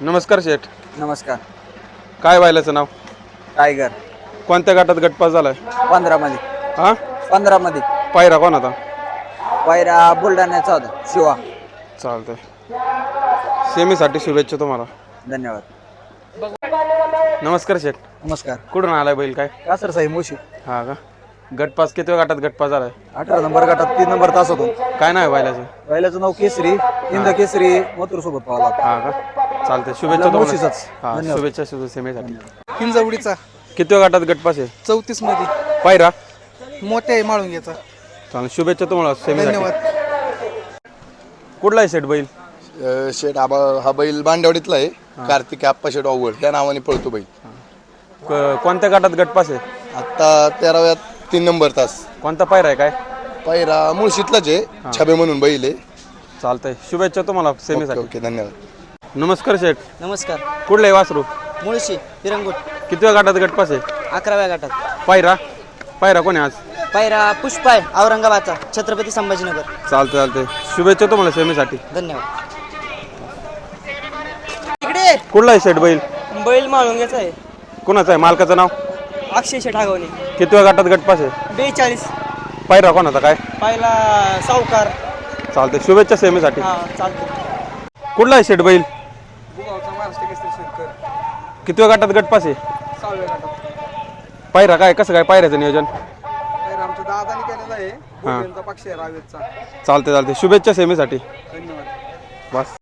नमस्कार शेठ. नमस्कार. काय व्हायलाचं नाव? टायगर. कोणत्या गटात गटपास झालाय? 15 मध्ये. हा 15 मध्ये. पायरा कोण आता? पायरा बुलढाण्याचा होता, शिवा. चालतंय. सेमीसाठी शुभेच्छा तुम्हाला. धन्यवाद. नमस्कार शेठ. नमस्कार. कुठून आलाय बैल? काय कासर साहेब मुशी. हा का? गटपास किती गटात गटपास झालाय? 18 नंबर गटात 3 नंबर तास होतो. काय नाव आहे बैलाचं? बैलाचं नाव केसरी. इंद केसरी मथुर सोबत पाहला. हा का? चालतंय. शुभेच्छा तुम्हाला. मुशीचाच. हा धन्यवाद. शुभेच्छा सेमीसाठी. हिंजवडीचा किती गटात गटपास आहे? 34 मध्ये. पायरा मोठ्या आहे माळुंग्याचा. चालेल. शुभेच्छा तुम्हाला सेमीसाठी. धन्यवाद. कुठला आहे शेठ बैल? शेठ हा बैल बांडवडीतला आहे. कार्तिक आप्पा शेठ ओवळ या नावाने पळतो बैल. कोणत्या गटात गटपास आहे? आता 13व्यात 3 नंबर तास. कोणता पायरा आहे? काय पायरा मुळशीतलाच आहे. छबे म्हणून बैल आहे. चालतंय. शुभेच्छा तुम्हाला सेमीसाठी. ओके धन्यवाद. नमस्कार शेठ. नमस्कार. कुठलं आहे वासरू? मुळशी पिरंगुट. किती गटात गटपास आहे? 11व्या गटात. पायरा कोणी आज? पायरा पुष्पा आहे औरंगाबादचा, छत्रपती संभाजीनगर. चालतंय. शुभेच्छा तुम्हाला सेमीसाठी. धन्यवाद. इकडे कुठला आहे शेठ बैल? बैल माळुंग्याचा आहे. कोणाचं आहे? मालकाचं नाव? अक्षय शेठागवणे. किती गटात गटपास आहे? 42. पायरा कोणाचा? काय पायला सावकार. चालतंय. शुभेच्छा सेमीसाठी. हा चालतं. कुठला आहे शेठ बैल? किती गटात गटपास आहे? 6व्या गटात. पायरा काय? कसं काय पायऱ्याचं नियोजन? आमच्या दादाने केलेला आहे. हा त्यांचा पक्ष आहे रावेतचा. चालतंय. शुभेच्छा सेमीसाठी. धन्यवाद. बस.